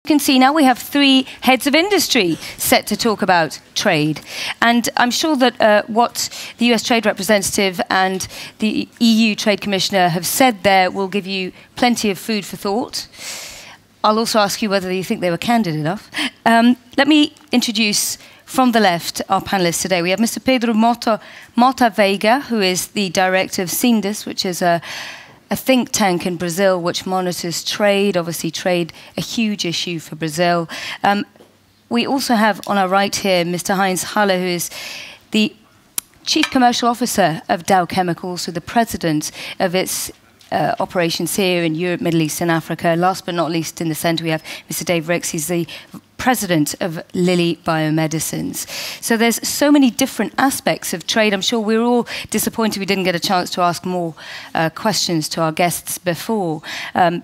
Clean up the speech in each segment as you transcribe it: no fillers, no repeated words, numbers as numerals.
can see now we have 3 heads of industry set to talk about trade. And I'm sure that what the US Trade Representative and the EU Trade Commissioner have said there will give you plenty of food for thought. I'll also ask you whether you think they were candid enough. Let me introduce from the left our panelists today. We have Mr. Pedro Motta Veiga, who is the director of CINDES, which is a think tank in Brazil which monitors trade. Obviously, trade, a huge issue for Brazil. We also have on our right here Mr. Heinz, who is the Chief Commercial Officer of Dow Chemical, so the president of its operations here in Europe, Middle East and Africa. Last but not least, in the centre we have Mr. Dave Ricks. He's the president of Lilly Biomedicines. So there's so many different aspects of trade. I'm sure we're all disappointed we didn't get a chance to ask more questions to our guests before,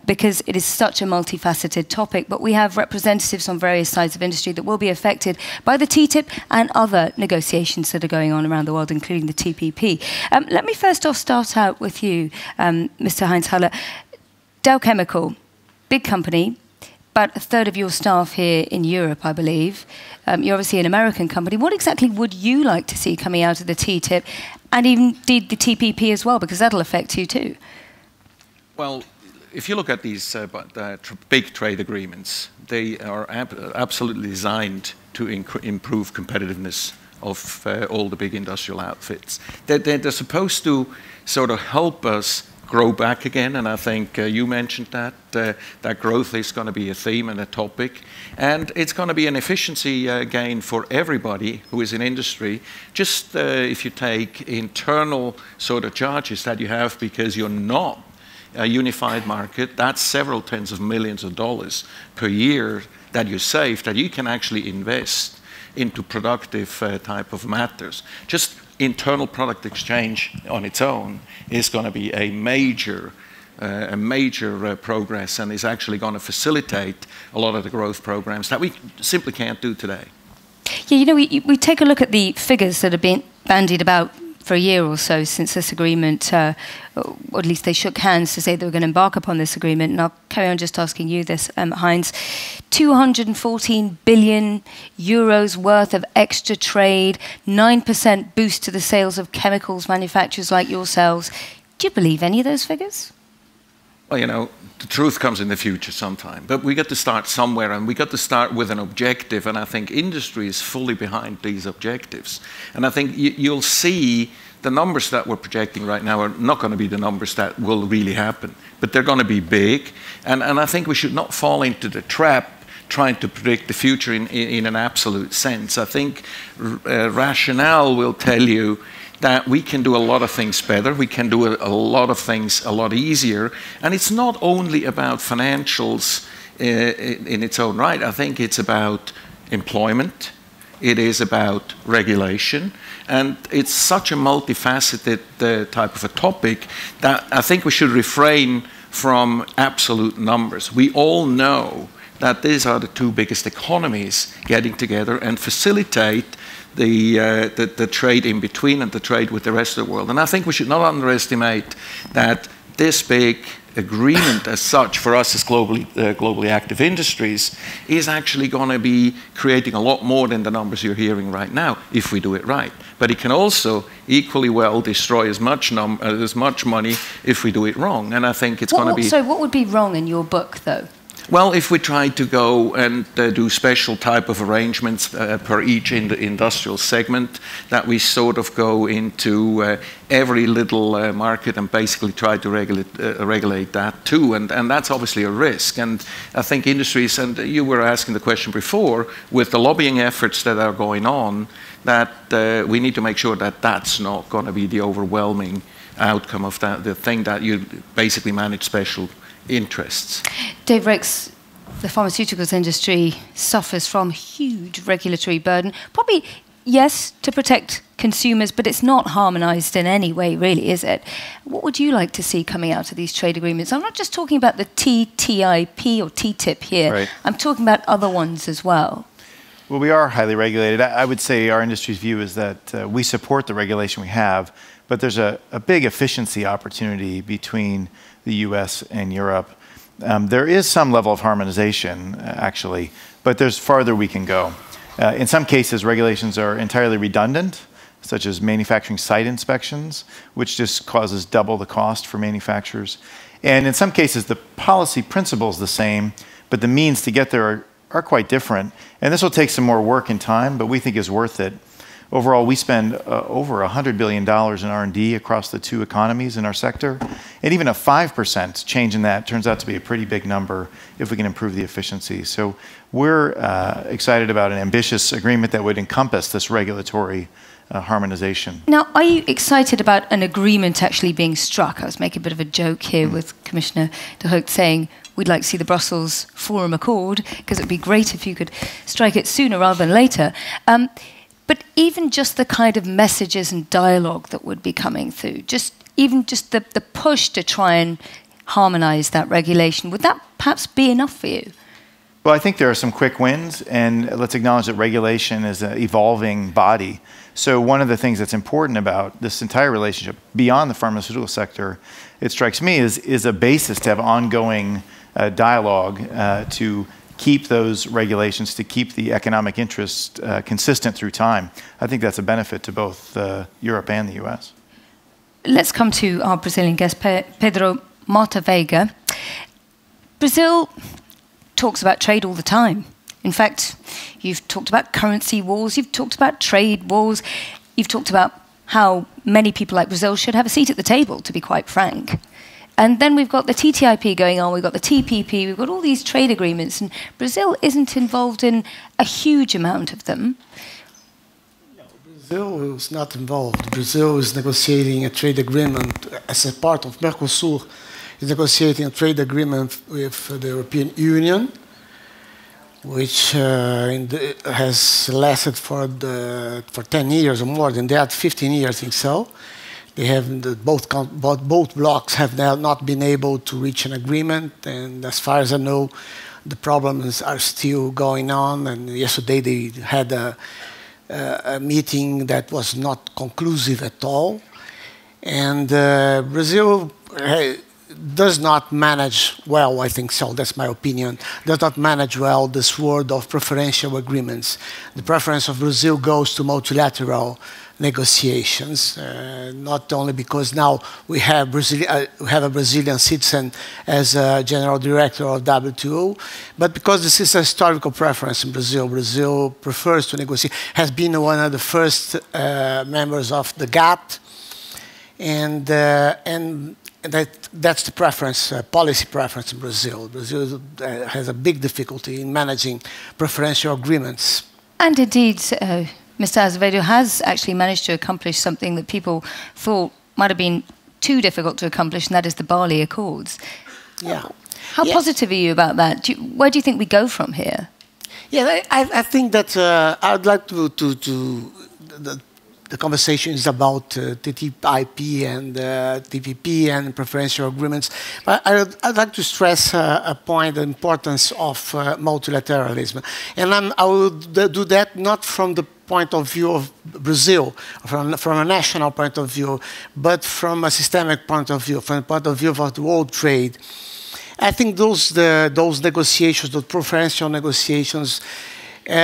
because it is such a multifaceted topic. But we have representatives on various sides of industry that will be affected by the TTIP and other negotiations that are going on around the world, including the TPP. Let me first off start out with you, Mr. Heinz. Dow Chemical, big company, about a third of your staff here in Europe, I believe. You're obviously an American company. What exactly would you like to see coming out of the TTIP and indeed the TPP as well, because that'll affect you too? Well, if you look at these big trade agreements, they are absolutely designed to improve competitiveness of all the big industrial outfits. They're supposed to sort of help us grow back again, and I think you mentioned that that growth is going to be a theme and a topic, and it's going to be an efficiency gain for everybody who is in industry. Just if you take internal sort of charges that you have because you're not a unified market, that's several tens of millions of dollars per year that you save that you can actually invest into productive type of matters. Just internal product exchange on its own is going to be a major progress, and is actually going to facilitate a lot of the growth programs that we simply can't do today. Yeah, you know, we take a look at the figures that have been bandied about for a year or so since this agreement, or at least they shook hands to say they were going to embark upon this agreement. And I'll carry on just asking you this, Heinz. 214 billion euros worth of extra trade, 9% boost to the sales of chemicals manufacturers like yourselves. Do you believe any of those figures? Well, you know, the truth comes in the future sometime. But we got to start somewhere, and we got to start with an objective, and I think industry is fully behind these objectives. And I think you'll see the numbers that we're projecting right now are not going to be the numbers that will really happen, but they're going to be big. And I think we should not fall into the trap trying to predict the future in an absolute sense. I think rationale will tell you that we can do a lot of things better, we can do a lot of things a lot easier, and it's not only about financials in its own right. I think it's about employment, it is about regulation, and it's such a multifaceted type of a topic that I think we should refrain from absolute numbers. We all know that these are the 2 biggest economies getting together and facilitate the trade in between and the trade with the rest of the world. And I think we should not underestimate that this big agreement as such for us as globally active industries is actually going to be creating a lot more than the numbers you're hearing right now if we do it right. But it can also equally well destroy as much money if we do it wrong. And I think it's going to be... So what would be wrong in your book, though? Well, if we try to go and do special type of arrangements per each industrial segment, that we sort of go into every little market and basically try to regulate that too, and that's obviously a risk. And I think industries, and you were asking the question before, with the lobbying efforts that are going on, that we need to make sure that that's not going to be the overwhelming outcome of that, the thing that you basically manage special interests. Dave Ricks, the pharmaceuticals industry suffers from huge regulatory burden. Probably, yes, to protect consumers, but it's not harmonized in any way, really, is it? What would you like to see coming out of these trade agreements? I'm not just talking about the TTIP or TTIP here. Right. I'm talking about other ones as well. Well, we are highly regulated. I would say our industry's view is that we support the regulation we have, but there's a big efficiency opportunity between the US and Europe. There is some level of harmonization, actually, but there's farther we can go. In some cases, regulations are entirely redundant, such as manufacturing site inspections, which just causes double the cost for manufacturers. And in some cases, the policy principle is the same, but the means to get there are quite different. And this will take some more work and time, but we think is worth it. Overall, we spend over $100 billion in R&D across the two economies in our sector. And even a 5% change in that turns out to be a pretty big number if we can improve the efficiency. So we're excited about an ambitious agreement that would encompass this regulatory harmonization. Now, are you excited about an agreement actually being struck? I was making a bit of a joke here with Commissioner de Hoogt saying we'd like to see the Brussels Forum Accord, because it would be great if you could strike it sooner rather than later. But even just the kind of messages and dialogue that would be coming through, even just the push to try and harmonise that regulation, would that perhaps be enough for you? Well, I think there are some quick wins, and let's acknowledge that regulation is an evolving body. So one of the things that's important about this entire relationship, beyond the pharmaceutical sector, it strikes me, is a basis to have ongoing dialogue to keep those regulations, to keep the economic interests consistent through time. I think that's a benefit to both Europe and the US. Let's come to our Brazilian guest, Pedro Motta Veiga. Brazil talks about trade all the time. In fact, you've talked about currency wars, you've talked about trade wars, you've talked about how many people like Brazil should have a seat at the table, to be quite frank. And then we've got the TTIP going on, we've got the TPP, we've got all these trade agreements, and Brazil isn't involved in a huge amount of them. No, Brazil is not involved. Brazil is negotiating a trade agreement as a part of Mercosur, is negotiating a trade agreement with the European Union, which has lasted for 10 years or more than that, 15 years, I think so. They have both blocs have not been able to reach an agreement, and as far as I know, the problems are still going on. And yesterday they had a meeting that was not conclusive at all. And Brazil does not manage well, I think so, that's my opinion, does not manage well this world of preferential agreements. The preference of Brazil goes to multilateral negotiations, not only because now we have a Brazilian citizen as a general director of WTO, but because this is a historical preference in Brazil. Brazil prefers to negotiate, has been one of the first members of the GATT, and that's the preference, policy preference in Brazil. Brazil has a big difficulty in managing preferential agreements. And indeed, Mr. Azevedo has actually managed to accomplish something that people thought might have been too difficult to accomplish, and that is the Bali Accords. Yeah. How positive are you about that? Where do you think we go from here? Yeah, I think that I'd like the conversation is about TTIP and TPP and preferential agreements. But I'd like to stress a point, the importance of multilateralism. And I will do that not from the point of view of Brazil, from a national point of view, but from a systemic point of view, from the point of view of the world trade. I think those negotiations, those preferential negotiations,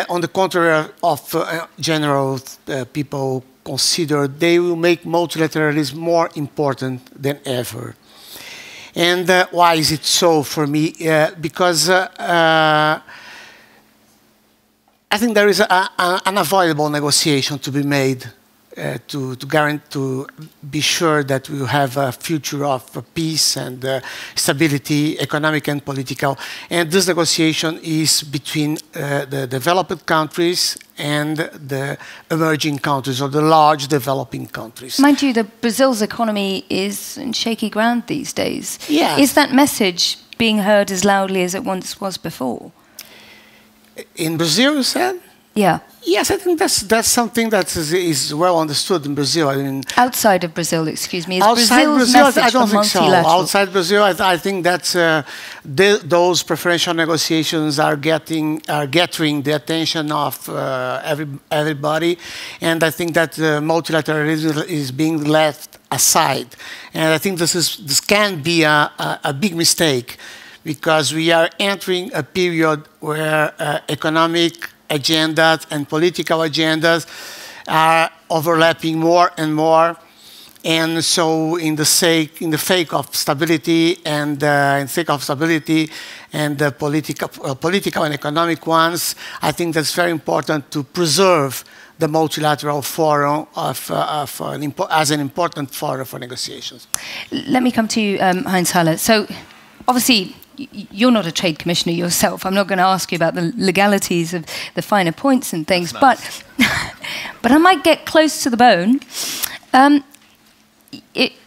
on the contrary of general people consider, they will make multilateralism more important than ever. And why is it so for me? Because I think there is an unavoidable negotiation to be made to be sure that we will have a future of peace and stability, economic and political. And this negotiation is between the developed countries and the emerging countries, or the large developing countries. Mind you, Brazil's economy is in shaky ground these days. Yes. Is that message being heard as loudly as it once was before? In Brazil, you said? Yeah. Yes, I think that's something that is well understood in Brazil. I mean, outside of Brazil, excuse me. Is outside Brazil's Brazil, I don't think so. Multilateral? Outside Brazil, I think that those preferential negotiations are getting the attention of everybody, and I think that multilateralism is being left aside. And I think this can be a big mistake, because we are entering a period where economic agendas and political agendas are overlapping more and more. And so, in the sake of stability and political and economic ones, I think that's very important to preserve the multilateral forum as an important forum for negotiations. Let me come to you, Heinz. So, obviously, you're not a trade commissioner yourself. I'm not going to ask you about the legalities of the finer points and things, nice. but I might get close to the bone.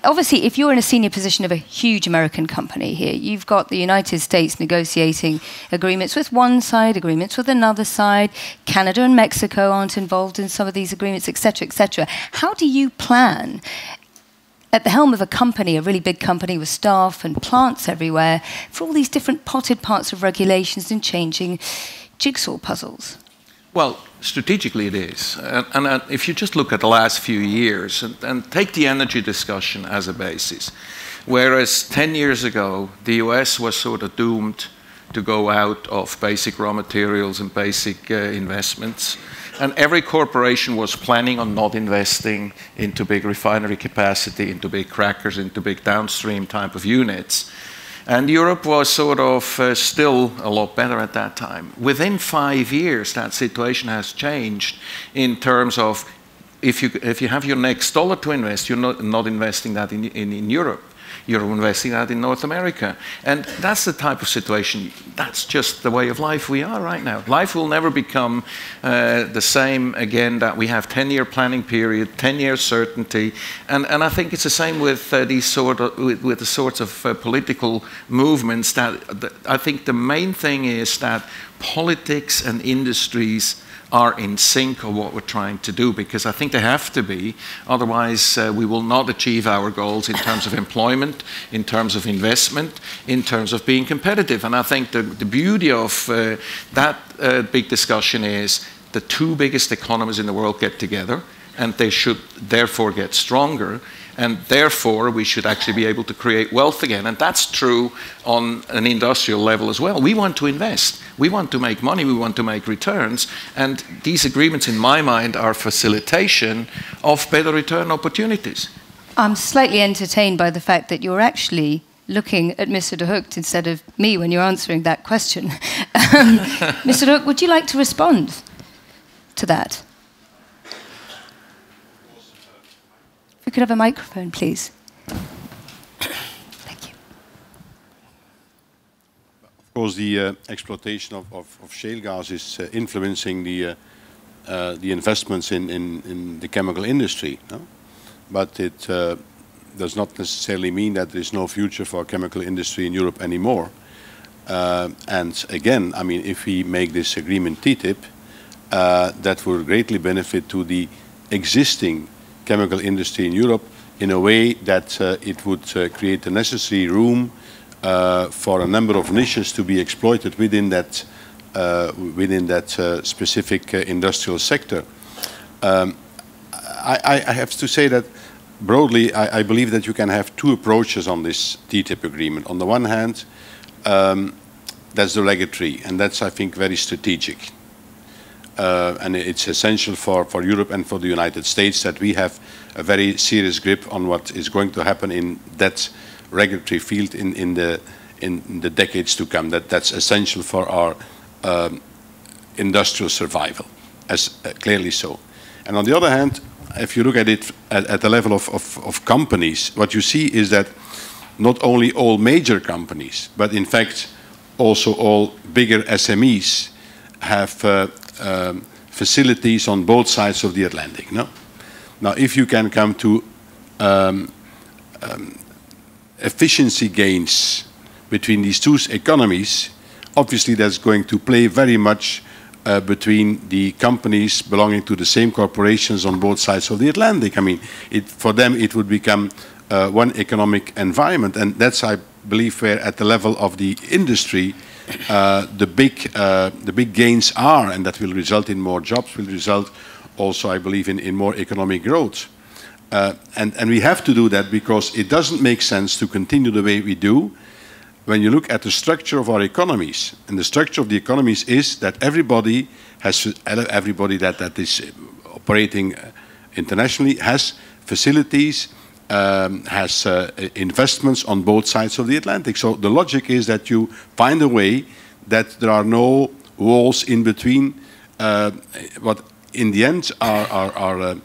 Obviously, if you're in a senior position of a huge American company here, you've got the United States negotiating agreements with one side, agreements with another side. Canada and Mexico aren't involved in some of these agreements, etc., etc. How do you plan, at the helm of a company, a really big company with staff and plants everywhere, for all these different potted parts of regulations and changing jigsaw puzzles? Well, strategically it is. And if you just look at the last few years and take the energy discussion as a basis, whereas 10 years ago, the US was sort of doomed to go out of basic raw materials and basic investments, and every corporation was planning on not investing into big refinery capacity, into big crackers, into big downstream type of units. And Europe was sort of still a lot better at that time. Within 5 years, that situation has changed in terms of if you have your next dollar to invest, you're not investing that in Europe. You're investing that in North America. And that's the type of situation, that's just the way of life we are right now. Life will never become the same again, that we have 10-year planning period, 10-year certainty. And I think it's the same with these with the sorts of political movements that I think the main thing is that politics and industries are in sync of what we're trying to do, because I think they have to be, otherwise we will not achieve our goals in terms of employment, in terms of investment, in terms of being competitive. And I think the beauty of that big discussion is the two biggest economies in the world get together, and they should therefore get stronger, and therefore we should actually be able to create wealth again. And that's true on an industrial level as well. We want to invest, we want to make money, we want to make returns, and these agreements in my mind are facilitation of better return opportunities. I'm slightly entertained by the fact that you're actually looking at Mr. de Hoogt instead of me when you're answering that question. Mr. de Hoogt, would you like to respond to that? We could have a microphone, please. Thank you. Of course, the exploitation of shale gas is influencing the investments in the chemical industry. No? But it does not necessarily mean that there is no future for chemical industry in Europe anymore. And again, I mean, if we make this agreement TTIP, that will greatly benefit to the existing chemical industry in Europe in a way that it would create the necessary room for a number of niches to be exploited within that specific industrial sector. I have to say that broadly, I believe that you can have two approaches on this TTIP agreement. On the one hand, that's the regulatory, and that's, I think, very strategic. And it's essential for Europe and for the United States that we have a very serious grip on what is going to happen in that regulatory field in the decades to come. That's essential for our industrial survival, as clearly so. And on the other hand, if you look at it at the level of companies, what you see is that not only all major companies, but in fact also all bigger SMEs have facilities on both sides of the Atlantic. No? Now, if you can come to efficiency gains between these two economies, obviously that's going to play very much between the companies belonging to the same corporations on both sides of the Atlantic. I mean, for them it would become one economic environment, and that's, I believe, where at the level of the industry the big gains are, and that will result in more jobs, will result also, I believe, in more economic growth. And we have to do that because it doesn't make sense to continue the way we do when you look at the structure of our economies, and the structure of the economies is that everybody that is operating internationally has facilities, has investments on both sides of the Atlantic. So the logic is that you find a way that there are no walls in between what in the end are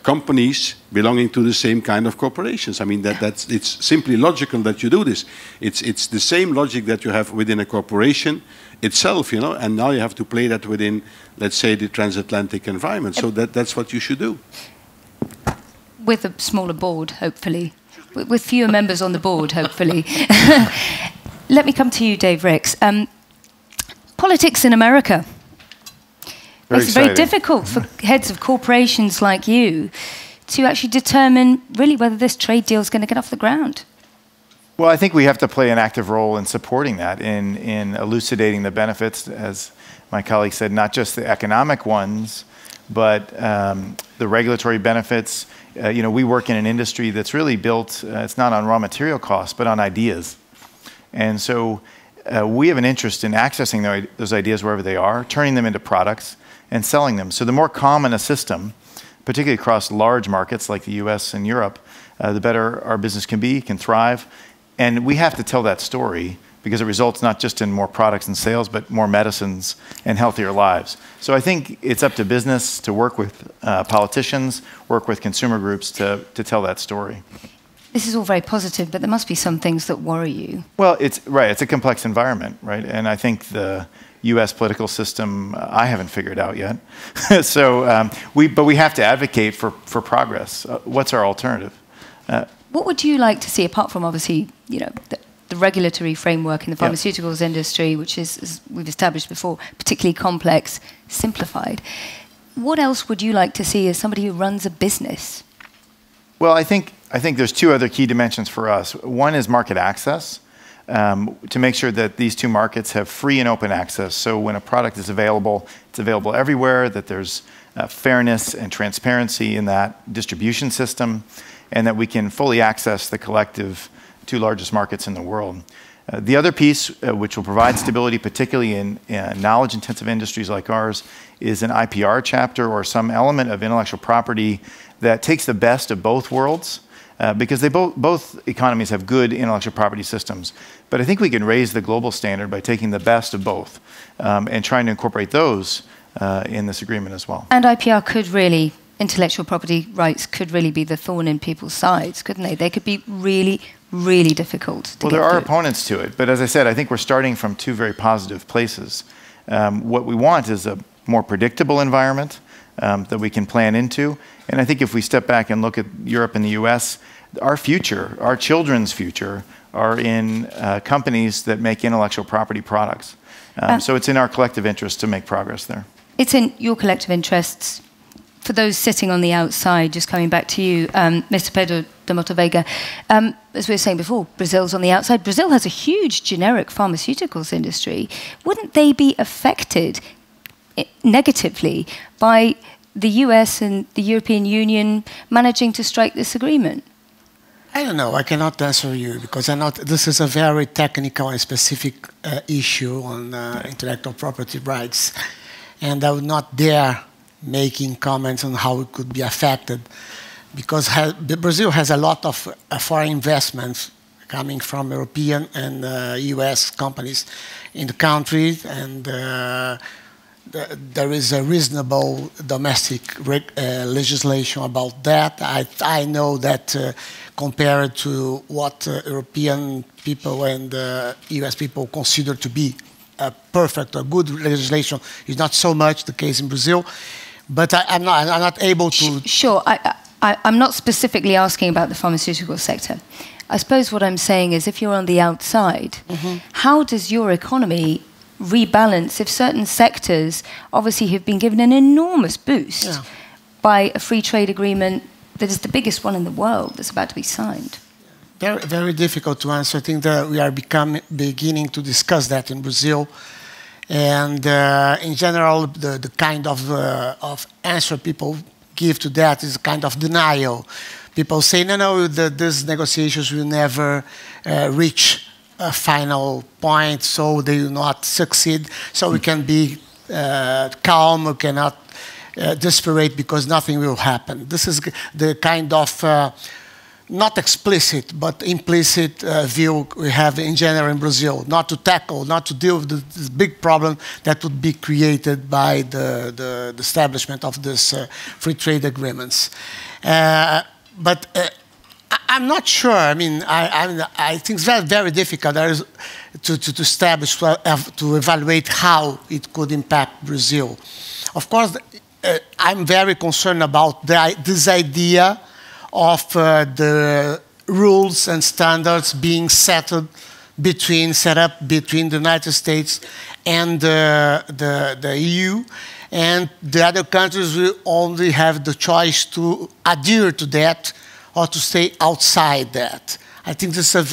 companies belonging to the same kind of corporations. I mean, it's simply logical that you do this. It's the same logic that you have within a corporation itself, you know, and now you have to play that within, let's say, the transatlantic environment. So that's what you should do. With a smaller board, hopefully. With fewer members on the board, hopefully. Let me come to you, Dave Ricks. Politics in America. It's very difficult for heads of corporations like you to actually determine really whether this trade deal is going to get off the ground. Well, I think we have to play an active role in supporting that, in elucidating the benefits, as my colleague said, not just the economic ones, but the regulatory benefits. You know, we work in an industry that's really built, it's not on raw material costs, but on ideas. And so we have an interest in accessing those ideas wherever they are, turning them into products, and selling them. So the more common a system, particularly across large markets like the US and Europe, the better our business can thrive. And we have to tell that story because it results not just in more products and sales, but more medicines and healthier lives. So I think it's up to business to work with politicians, work with consumer groups to tell that story. This is all very positive, but there must be some things that worry you. Well, it's a complex environment, right? And I think the US political system, I haven't figured out yet. So, but we have to advocate for progress. What's our alternative? What would you like to see, apart from obviously, you know, the regulatory framework in the pharmaceuticals industry, which is, as we've established before, particularly complex, simplified? What else would you like to see as somebody who runs a business? Well, I think there's two other key dimensions for us. One is market access, to make sure that these two markets have free and open access. So when a product is available, it's available everywhere, that there's fairness and transparency in that distribution system, and that we can fully access the collective two largest markets in the world. The other piece, which will provide stability, particularly in knowledge-intensive industries like ours, is an IPR chapter or some element of intellectual property that takes the best of both worlds, because both economies have good intellectual property systems. But I think we can raise the global standard by taking the best of both and trying to incorporate those in this agreement as well. And IPR could really, intellectual property rights could really be the thorn in people's sides, couldn't they? They could be really, really difficult to get Well, there are through. opponents to it, but as I said, I think we're starting from two very positive places. What we want is a more predictable environment that we can plan into. And I think if we step back and look at Europe and the US, our future, our children's future, are in companies that make intellectual property products. So it's in our collective interest to make progress there. It's in your collective interests. For those sitting on the outside, just coming back to you, Mr. Pedro de Motta Veiga, as we were saying before, Brazil's on the outside. Brazil has a huge generic pharmaceuticals industry. Wouldn't they be affected negatively by the US and the European Union managing to strike this agreement? I don't know. I cannot answer you because this is a very technical and specific issue on intellectual property rights, and I would not dare making comments on how it could be affected, because Brazil has a lot of foreign investments coming from European and US companies in the country, and there is a reasonable domestic legislation about that. I know that compared to what European people and US people consider to be a perfect or good legislation, is not so much the case in Brazil. But I'm not able to... Sure. I'm not specifically asking about the pharmaceutical sector. I suppose what I'm saying is if you're on the outside, how does your economy rebalance if certain sectors obviously have been given an enormous boost by a free trade agreement that is the biggest one in the world that's about to be signed? Very, very difficult to answer. I think that we are beginning to discuss that in Brazil. And in general, the kind of answer people give to that is a kind of denial. People say, no, these negotiations will never reach final point, so they do not succeed. So we can be calm, we cannot desperate because nothing will happen. This is the kind of not explicit but implicit view we have in general in Brazil, not to tackle, not to deal with this big problem that would be created by the establishment of this free trade agreements. But I'm not sure. I mean, I think it's very, very difficult to establish, to evaluate how it could impact Brazil. Of course, I'm very concerned about this idea of the rules and standards being set up between the United States and the EU, and the other countries will only have the choice to adhere to that or to stay outside that. I think this is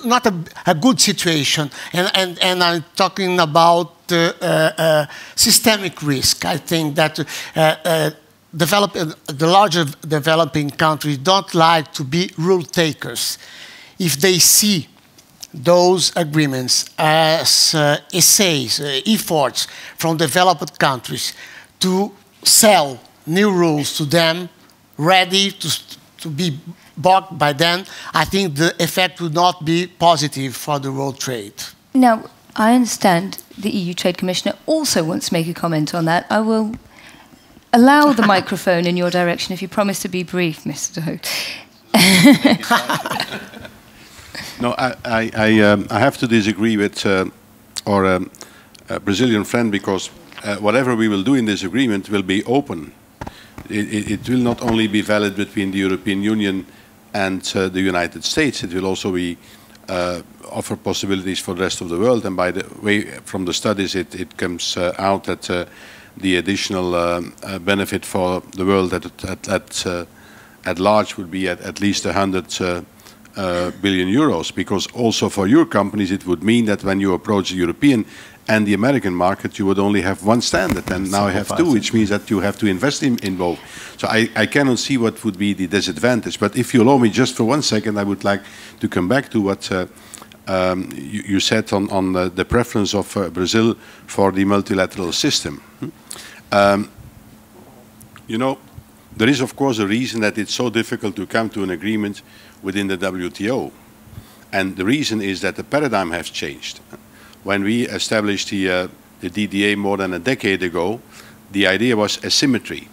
not a good situation, and I'm talking about systemic risk. I think that the larger developing countries don't like to be rule takers. If they see those agreements as essays, efforts from developed countries to sell new rules to them, ready to be bought by them, I think the effect would not be positive for the world trade. Now, I understand the EU Trade Commissioner also wants to make a comment on that. I will allow the microphone in your direction if you promise to be brief, Mr. Ho. No, I have to disagree with our Brazilian friend, because whatever we will do in this agreement will be open. It will not only be valid between the European Union and the United States, it will also be offer possibilities for the rest of the world. And by the way, from the studies, it comes out that the additional benefit for the world at large would be at least 100 billion euros, because also for your companies it would mean that when you approach the European and the American market, you would only have one standard, and now you have two, which means that you have to invest in both. So I cannot see what would be the disadvantage. But if you allow me just for 1 second, I would like to come back to what you said on the preference of Brazil for the multilateral system. You know, there is of course a reason that it's so difficult to come to an agreement within the WTO. And the reason is that the paradigm has changed. When we established the DDA more than a decade ago, the idea was asymmetry.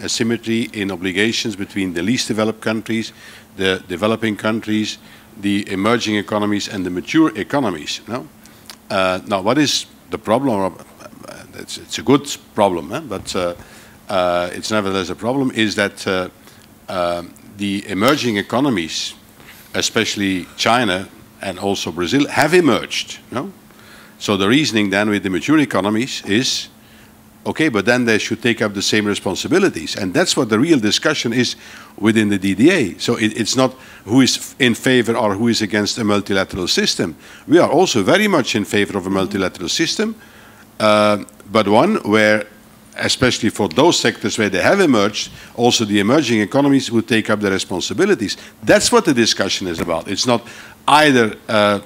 Asymmetry in obligations between the least developed countries, the developing countries, the emerging economies, and the mature economies. Now, what is the problem? It's a good problem, but it's nevertheless a problem, is that the emerging economies, especially China and also Brazil, have emerged. So the reasoning then with the mature economies is, okay, but then they should take up the same responsibilities. And that's what the real discussion is within the DDA. So it's not who is in favor or who is against a multilateral system. We are also very much in favor of a multilateral system, but one where, especially for those sectors where they have emerged, also the emerging economies would take up the responsibilities. That's what the discussion is about. It's not either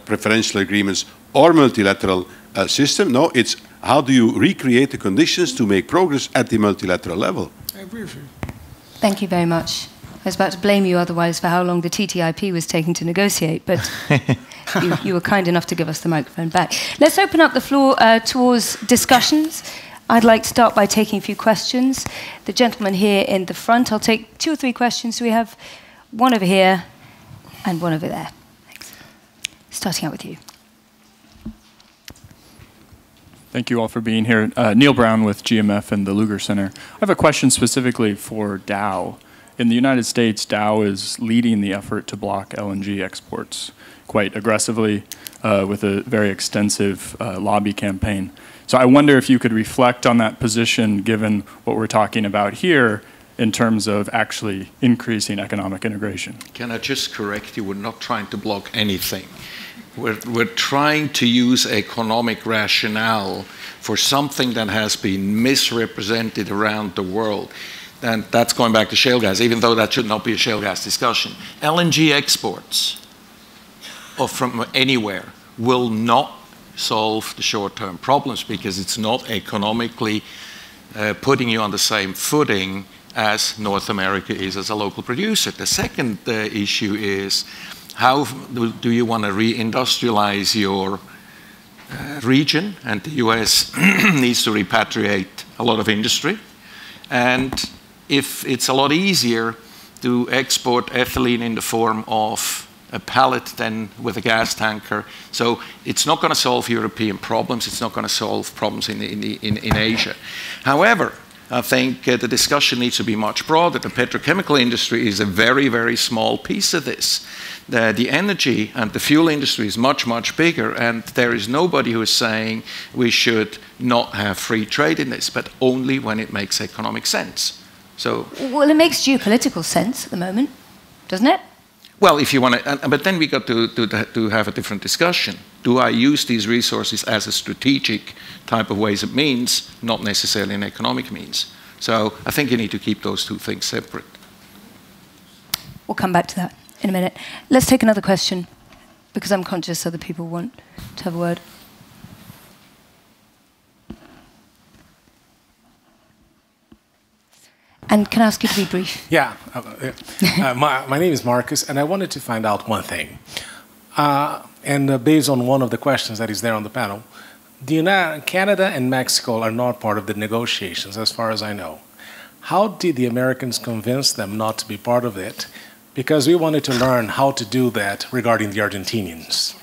preferential agreements or multilateral system. No, it's how do you recreate the conditions to make progress at the multilateral level. I agree with you. Thank you very much. I was about to blame you otherwise for how long the TTIP was taking to negotiate, but you were kind enough to give us the microphone back. Let's open up the floor towards discussions. I'd like to start by taking a few questions. The gentleman here in the front, I'll take 2 or 3 questions. So we have one over here and one over there. Thanks. Starting out with you. Thank you all for being here. Neil Brown with GMF and the Lugar Center. I have a question specifically for Dow. In the United States, Dow is leading the effort to block LNG exports quite aggressively with a very extensive lobby campaign. So I wonder if you could reflect on that position given what we're talking about here in terms of actually increasing economic integration. Can I just correct you? We're not trying to block anything. We're trying to use economic rationale for something that has been misrepresented around the world. And that's going back to shale gas, even though that should not be a shale gas discussion. LNG exports. or from anywhere will not solve the short-term problems, because it's not economically putting you on the same footing as North America is as a local producer. The second issue is, how do you want to reindustrialize your region? And the US needs to repatriate a lot of industry. And if it's a lot easier to export ethylene in the form of a pallet than with a gas tanker, so it's not going to solve European problems. It's not going to solve problems in Asia. However, I think the discussion needs to be much broader. The petrochemical industry is a very, very small piece of this. The energy and the fuel industry is much, much bigger, and there is nobody who is saying we should not have free trade in this, but only when it makes economic sense. So, well, it makes geopolitical sense at the moment, doesn't it? Well, if you want to, but then we got to have a different discussion. Do I use these resources as a strategic type of ways of means, not necessarily an economic means? So I think you need to keep those two things separate. We'll come back to that in a minute. Let's take another question, because I'm conscious other people want to have a word. And can I ask you to be brief? Yeah. My name is Marcus, and I wanted to find out one thing. Based on one of the questions that is there on the panel, Canada and Mexico are not part of the negotiations, as far as I know. How did the Americans convince them not to be part of it? Because we wanted to learn how to do that regarding the Argentinians.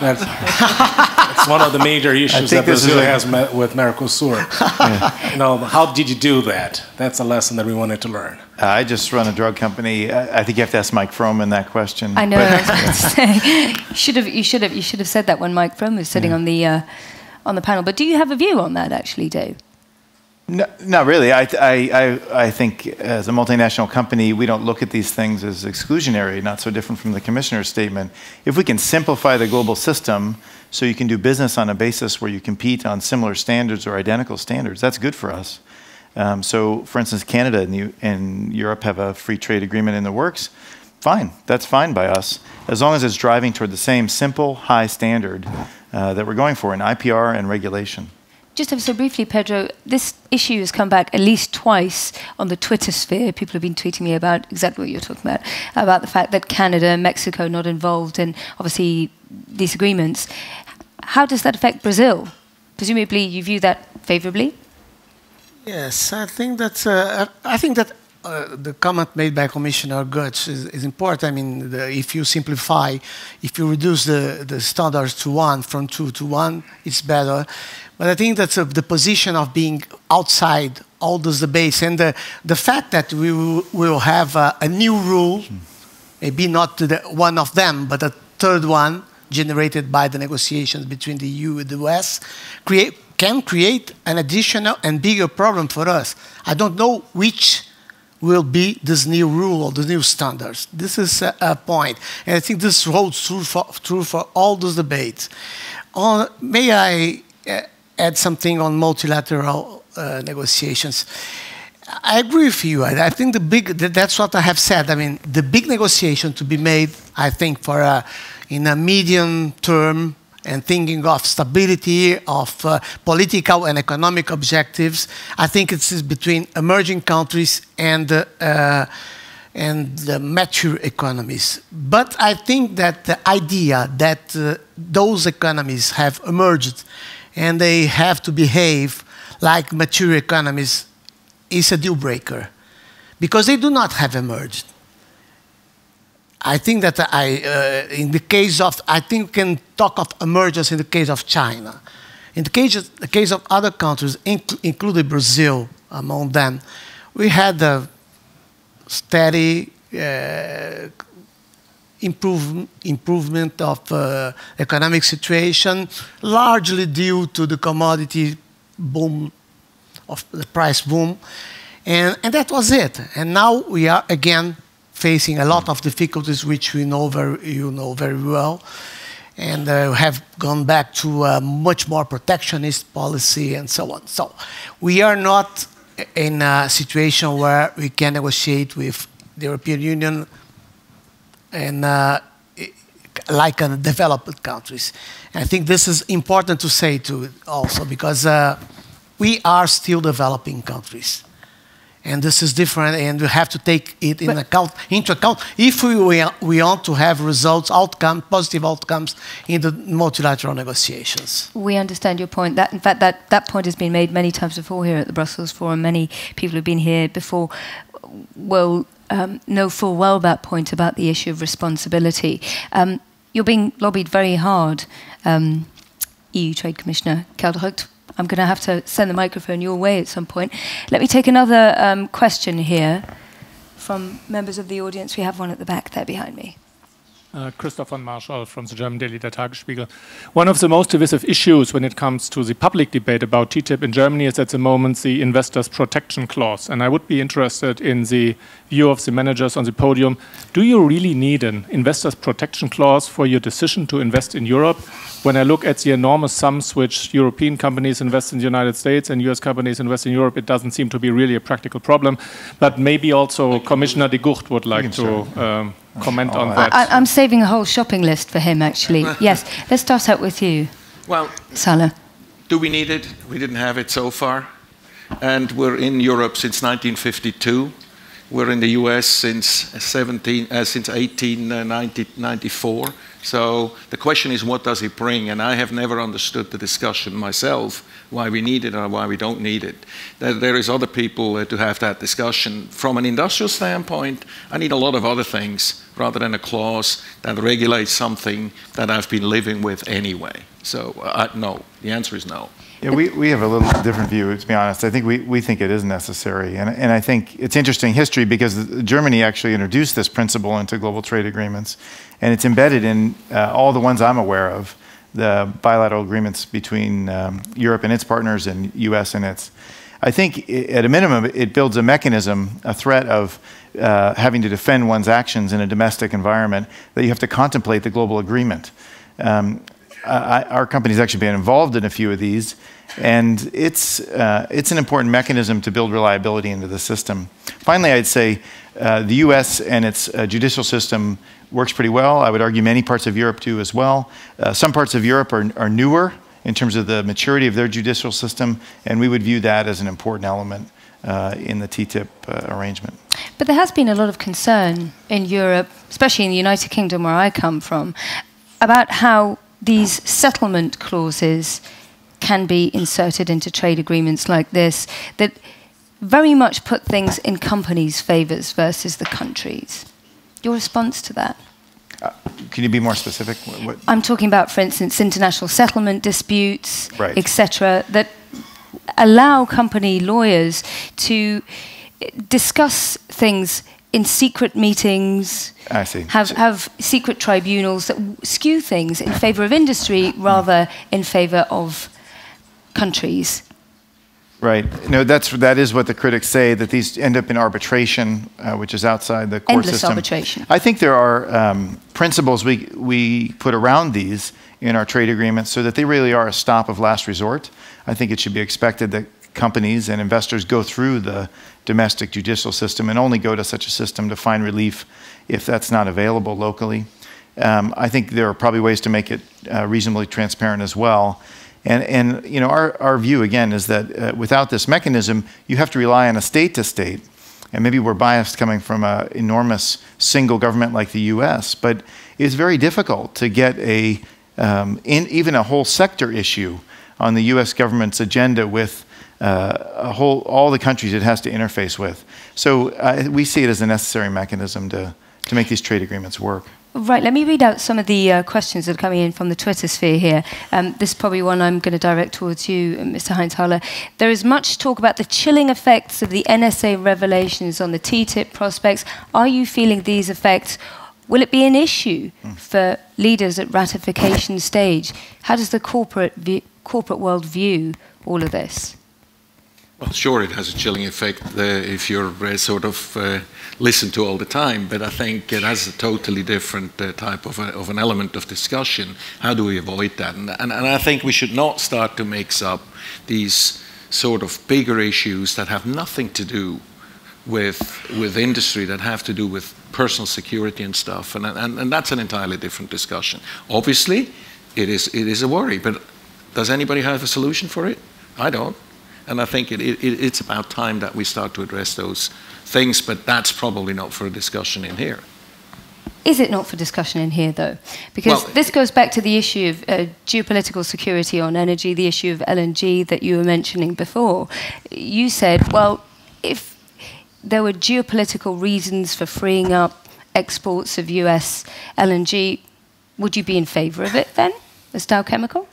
That's one of the major issues that Brazil has met with Mercosur. Yeah. You know, how did you do that? That's a lesson that we wanted to learn. I just run a drug company. I think you have to ask Mike Froman that question. I know. I was going to say, you should have said that when Mike Froman was sitting on the panel. But do you have a view on that, actually, Dave? No, not really. I think as a multinational company, we don't look at these things as exclusionary, not so different from the commissioner's statement. If we can simplify the global system so you can do business on a basis where you compete on similar standards or identical standards, that's good for us. So, for instance, Canada and Europe have a free trade agreement in the works. Fine. That's fine by us, as long as it's driving toward the same simple, high standard that we're going for in IPR and regulation. Just ever so briefly, Pedro, this issue has come back at least twice on the Twitter sphere. People have been tweeting me about exactly what you're talking about the fact that Canada and Mexico are not involved in, obviously, these agreements. How does that affect Brazil? Presumably, you view that favorably? Yes, I think that the comment made by Commissioner Götz is important. I mean, if you simplify, if you reduce the standards to 1 from 2 to 1, it's better. But I think that's the position of being outside all those debates, and the fact that we will have a new rule, maybe not one of them, but a third one generated by the negotiations between the EU and the US, can create an additional and bigger problem for us. I don't know which will be this new rule or the new standards. This is a point, and I think this holds true for all those debates. May I add something on multilateral negotiations? I agree with you. I think that's what I have said. I mean, the big negotiation to be made, I think, for in a medium term, and thinking of stability, of political and economic objectives, I think it's between emerging countries and the mature economies. But I think that the idea that those economies have emerged and they have to behave like mature economies is a deal breaker, because they do not have emerged. I think that in the case of, I think we can talk of emergence in the case of China. In the case of other countries, including Brazil among them, we had a steady improvement of economic situation, largely due to the commodity boom, of the price boom, and that was it. And now we are again facing a lot of difficulties, which you know very well, and have gone back to a much more protectionist policy and so on. So we are not in a situation where we can negotiate with the European Union, and like developed countries. And I think this is important to say too also, because we are still developing countries. And this is different, and we have to take it into account if we want to have results, positive outcomes in the multilateral negotiations. We understand your point. In fact, that point has been made many times before here at the Brussels Forum. Many people who've been here before will know full well that point about the issue of responsibility. You're being lobbied very hard, EU Trade Commissioner Kelderhout. I'm going to have to send the microphone your way at some point. Let me take another question here from members of the audience. We have one at the back there behind me. Christoph von Marschall from the German daily Der Tagesspiegel. One of the most divisive issues when it comes to the public debate about TTIP in Germany is at the moment the investors' protection clause. And I would be interested in the view of the managers on the podium. Do you really need an investors' protection clause for your decision to invest in Europe? When I look at the enormous sums which European companies invest in the United States and US companies invest in Europe, it doesn't seem to be really a practical problem. But maybe also Commissioner de Gucht would like to comment on that. I'm saving a whole shopping list for him, actually. Yes, let's start out with you. Well, Salah. Do we need it? We didn't have it so far. And we're in Europe since 1952. We're in the US since 1894. So the question is, what does it bring? And I have never understood the discussion myself, why we need it or why we don't need it. There is other people to have that discussion. From an industrial standpoint, I need a lot of other things rather than a clause that regulates something that I've been living with anyway. So no, the answer is no. Yeah, we have a little different view, to be honest. I think we think it is necessary. And I think it's interesting history because Germany actually introduced this principle into global trade agreements. And it's embedded in all the ones I'm aware of, the bilateral agreements between Europe and its partners and US and its. I think at a minimum, it builds a mechanism, a threat of having to defend one's actions in a domestic environment, that you have to contemplate the global agreement. Our company's actually been involved in a few of these, and it's an important mechanism to build reliability into the system. Finally, I'd say the US and its judicial system works pretty well. I would argue many parts of Europe do as well. Some parts of Europe are newer in terms of the maturity of their judicial system, and we would view that as an important element in the TTIP arrangement. But there has been a lot of concern in Europe, especially in the United Kingdom where I come from, about how these settlement clauses can be inserted into trade agreements like this that very much put things in companies' favors versus the countries. Your response to that? Can you be more specific? What? I'm talking about, for instance, international settlement disputes, right, etc., that allow company lawyers to discuss things in secret meetings, I see. Have secret tribunals that skew things in favor of industry rather in favor of countries. Right. No, that is what the critics say, that these end up in arbitration, which is outside the court Endless system. arbitration. I think there are principles we put around these in our trade agreements so that they really are a stop of last resort. I think it should be expected that companies and investors go through the domestic judicial system and only go to such a system to find relief if that's not available locally. I think there are probably ways to make it reasonably transparent as well. And you know, our view, again, is that without this mechanism, you have to rely on a state-to-state. And maybe we're biased coming from an enormous single government like the US, but it's very difficult to get even a whole sector issue on the US government's agenda with all the countries it has to interface with. So we see it as a necessary mechanism to make these trade agreements work. Right, let me read out some of the questions that are coming in from the Twitter sphere here. This is probably one I'm going to direct towards you, Mr. Heinz. There is much talk about the chilling effects of the NSA revelations on the TTIP prospects. Are you feeling these effects? Will it be an issue for leaders at ratification stage? How does the corporate world view all of this? Well, sure, it has a chilling effect if you're sort of listened to all the time, but I think it has a totally different type of an element of discussion. How do we avoid that? And I think we should not start to mix up these sort of bigger issues that have nothing to do with industry that have to do with personal security and stuff, and that's an entirely different discussion. Obviously, it is a worry, but does anybody have a solution for it? I don't. And I think it's about time that we start to address those things, but that's probably not for a discussion in here. Is it not for discussion in here, though? Because this goes back to the issue of geopolitical security on energy, the issue of LNG that you were mentioning before. You said, well, if there were geopolitical reasons for freeing up exports of US LNG, would you be in favor of it then, as Dow Chemical?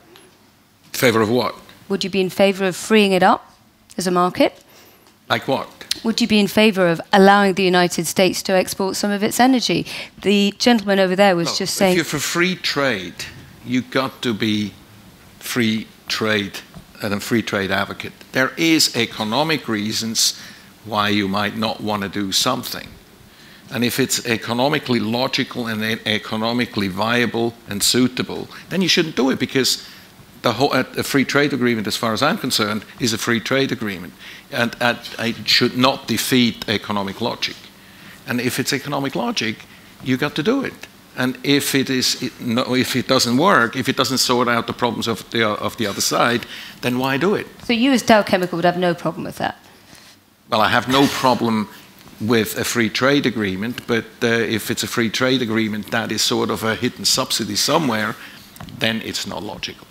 Favor of what? Would you be in favor of freeing it up as a market? Like what? Would you be in favor of allowing the United States to export some of its energy? The gentleman over there was just saying... If you're for free trade, you've got to be free trade and a free trade advocate. There is economic reasons why you might not want to do something. And if it's economically logical and economically viable and suitable, then you shouldn't do it, because a free trade agreement, as far as I'm concerned, is a free trade agreement. And it should not defeat economic logic. And if it's economic logic, you got to do it. And if it doesn't work, if it doesn't sort out the problems of the other side, then why do it? So you as Dow Chemical would have no problem with that? Well, I have no problem with a free trade agreement, but if it's a free trade agreement that is sort of a hidden subsidy somewhere, then it's not logical.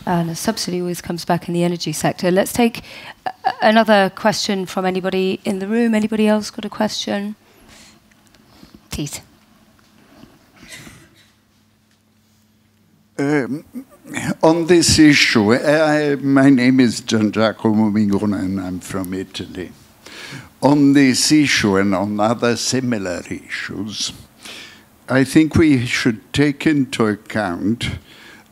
And a subsidy always comes back in the energy sector. Let's take another question from anybody in the room. Anybody else got a question? Please. On this issue, my name is Giangiacomo Mingona and I'm from Italy. On this issue and on other similar issues, I think we should take into account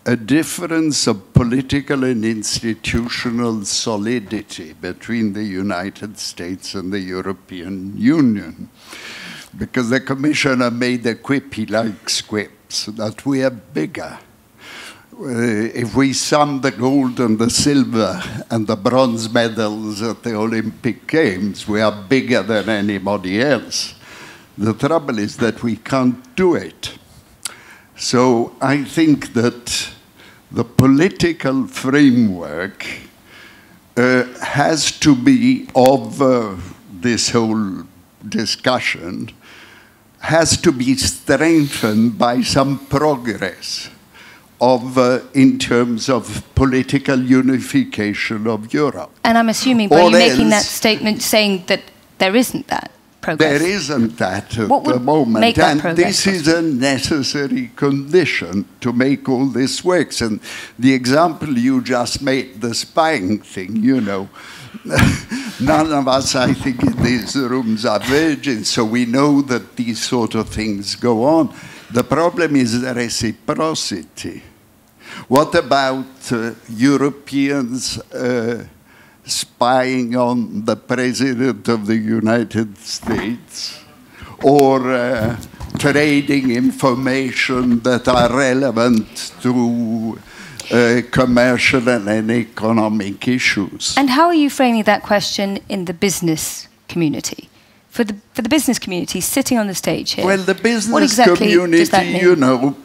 a difference of political and institutional solidity between the United States and the European Union. Because the Commissioner made a quip, he likes quips, that we are bigger. If we sum the gold and the silver and the bronze medals at the Olympic Games, we are bigger than anybody else. The trouble is that we can't do it. So I think that the political framework has to be of this whole discussion, has to be strengthened by some progress in terms of political unification of Europe. And I'm assuming by you making that statement saying that there isn't that progress. There isn't that at the moment. And this is a necessary condition to make all this work. And the example you just made, the spying thing, you know, none of us, I think, in these rooms are virgins, so we know that these sort of things go on. The problem is the reciprocity. What about Europeans spying on the President of the United States, or trading information that are relevant to commercial and economic issues? And how are you framing that question in the business community? For the business community sitting on the stage here, well, the business what exactly community, does that mean? You know,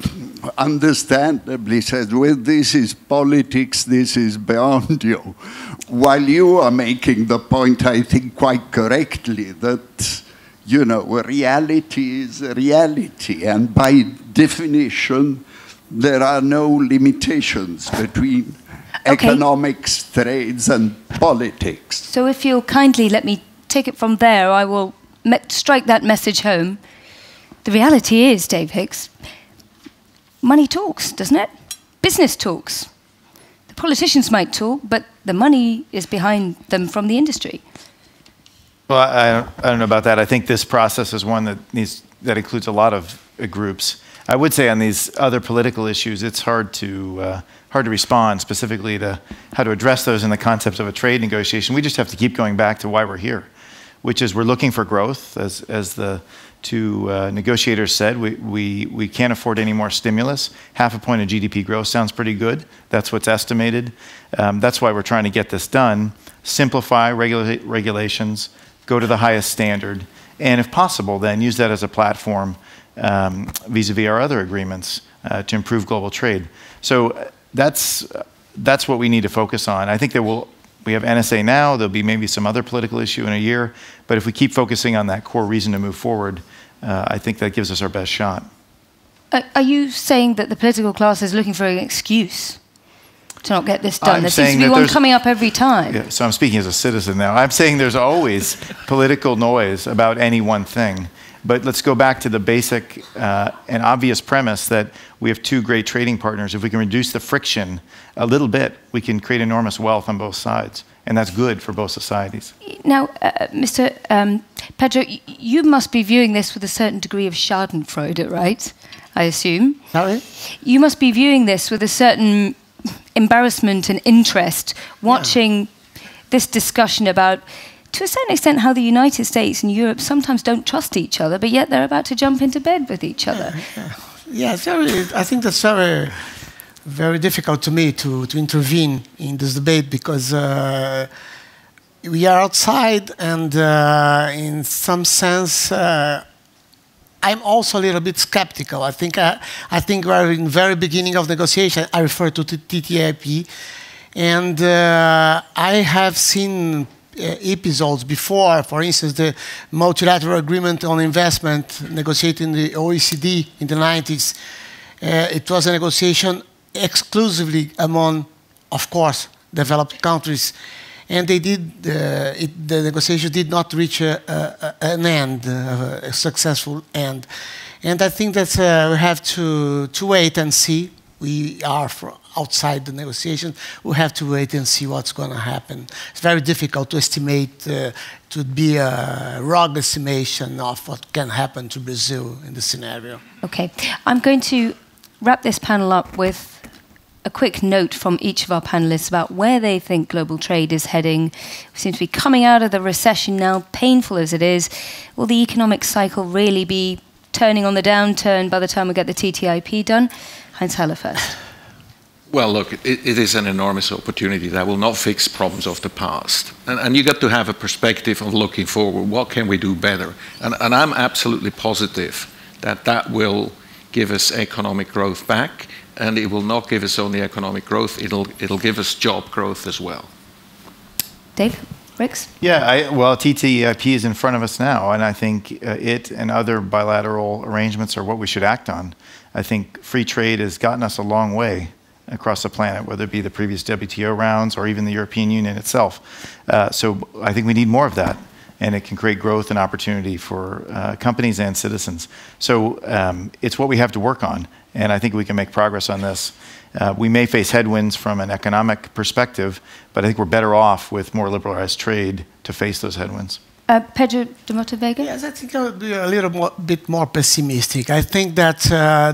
understandably says, well, this is politics, this is beyond you. While you are making the point, I think quite correctly, that, you know, reality is reality, and by definition, there are no limitations between economics, trades, and politics. So if you'll kindly let me take it from there, I will strike that message home. The reality is, Dave Hicks, money talks, doesn't it? Business talks. The politicians might talk, but the money is behind them from the industry. Well, I don't know about that. I think this process is one that includes a lot of groups. I would say on these other political issues, it's hard to respond specifically to how to address those in the concept of a trade negotiation. We just have to keep going back to why we're here, which is we're looking for growth. As the two negotiators said, we can't afford any more stimulus. 0.5 point of GDP growth sounds pretty good. That's what's estimated. That's why we're trying to get this done. Simplify regulations, go to the highest standard, and if possible, then use that as a platform vis-a-vis our other agreements to improve global trade. So that's what we need to focus on. I think that we have NSA now, there'll be maybe some other political issue in a year, but if we keep focusing on that core reason to move forward, I think that gives us our best shot. Are you saying that the political class is looking for an excuse to not get this done? There seems to be one coming up every time. Yeah, so I'm speaking as a citizen now. I'm saying there's always political noise about any one thing. But let's go back to the basic and obvious premise that we have two great trading partners. If we can reduce the friction a little bit, we can create enormous wealth on both sides. And that's good for both societies. Now, Mr. Pedro, you must be viewing this with a certain degree of schadenfreude, right? I assume. Sorry? You must be viewing this with a certain embarrassment and interest, watching this discussion about, to a certain extent, how the United States and Europe sometimes don't trust each other, but yet they're about to jump into bed with each other. I think that's very, very difficult to me to intervene in this debate because we are outside and in some sense I'm also a little bit skeptical. I think we're in the very beginning of negotiation. I refer to TTIP, and I have seen episodes before. For instance, the multilateral agreement on investment negotiated in the OECD in the 90s. It was a negotiation exclusively among, of course, developed countries. And they did, the negotiation did not reach an end, a successful end. And I think that we have to wait and see. We are outside the negotiation. We have to wait and see what's going to happen. It's very difficult to estimate, to be a wrong estimation of what can happen to Brazil in this scenario. Okay, I'm going to wrap this panel up with a quick note from each of our panelists about where they think global trade is heading. We seem to be coming out of the recession now, painful as it is. Will the economic cycle really be turning on the downturn by the time we get the TTIP done? Heinz Haller first. Well, look, it is an enormous opportunity that will not fix problems of the past. And you got to have a perspective of looking forward. What can we do better? And I'm absolutely positive that that will give us economic growth back. And it will not give us only economic growth, it'll give us job growth as well. Dave, Rix? Yeah, well, TTIP is in front of us now, and I think it and other bilateral arrangements are what we should act on. I think free trade has gotten us a long way across the planet, whether it be the previous WTO rounds or even the European Union itself. So I think we need more of that, and it can create growth and opportunity for companies and citizens. So it's what we have to work on. And I think we can make progress on this. We may face headwinds from an economic perspective, but I think we're better off with more liberalized trade to face those headwinds. Pedro de Motta Veiga? Yes, I think I'll be a little bit more pessimistic. I think that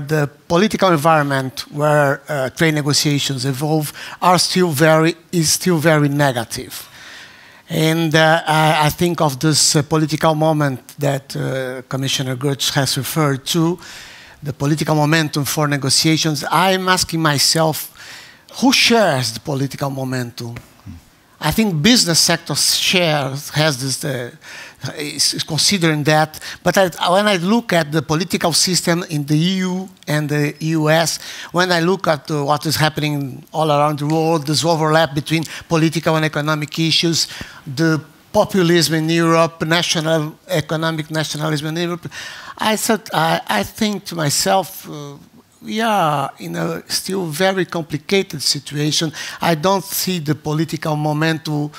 the political environment where trade negotiations evolve is still very negative. And I think of this political moment that Commissioner Gertz has referred to, the political momentum for negotiations. I'm asking myself, who shares the political momentum? I think business sector has this, is considering that. But when I look at the political system in the EU and the US, when I look at what is happening all around the world, this overlap between political and economic issues, the populism in Europe, economic nationalism in Europe, I think to myself, we are in a still very complicated situation. I don't see the political momentum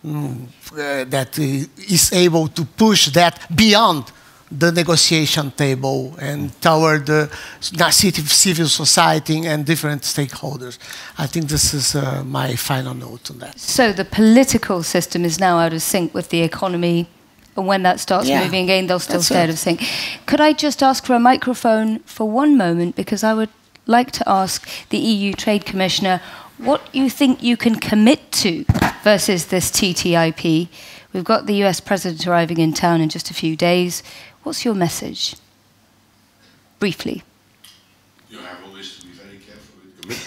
that is able to push that beyond the negotiation table and toward the civil society and different stakeholders. I think this is my final note on that. So the political system is now out of sync with the economy, and when that starts moving again, they'll still stay out of sync. Could I just ask for a microphone for one moment, because I would like to ask the EU Trade Commissioner what you think you can commit to versus this TTIP. We've got the US President arriving in town in just a few days. What's your message? Briefly. You have always to be very careful with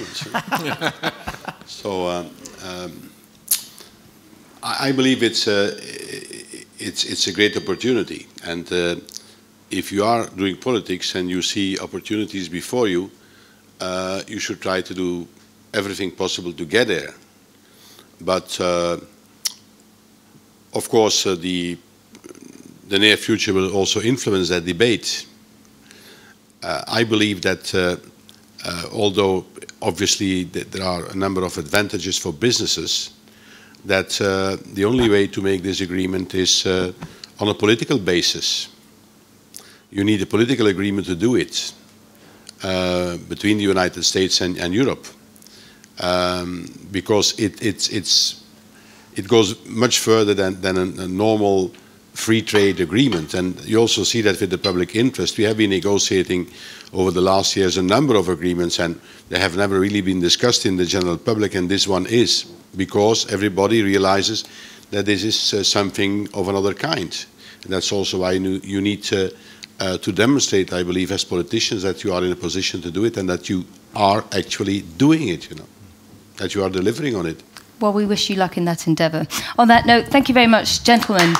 commitments. So I believe it's a great opportunity. And if you are doing politics and you see opportunities before you, you should try to do everything possible to get there. But of course, the near future will also influence that debate. I believe that although obviously there are a number of advantages for businesses, that the only way to make this agreement is on a political basis. You need a political agreement to do it between the United States and Europe, because it goes much further than a normal free trade agreement. And you also see that with the public interest. We have been negotiating over the last years a number of agreements, and they have never really been discussed in the general public, and this one is, because everybody realizes that this is something of another kind. And that's also why you need to demonstrate, I believe, as politicians, that you are in a position to do it and that you are actually doing it, you know, that you are delivering on it. Well, we wish you luck in that endeavour. On that note, thank you very much, gentlemen.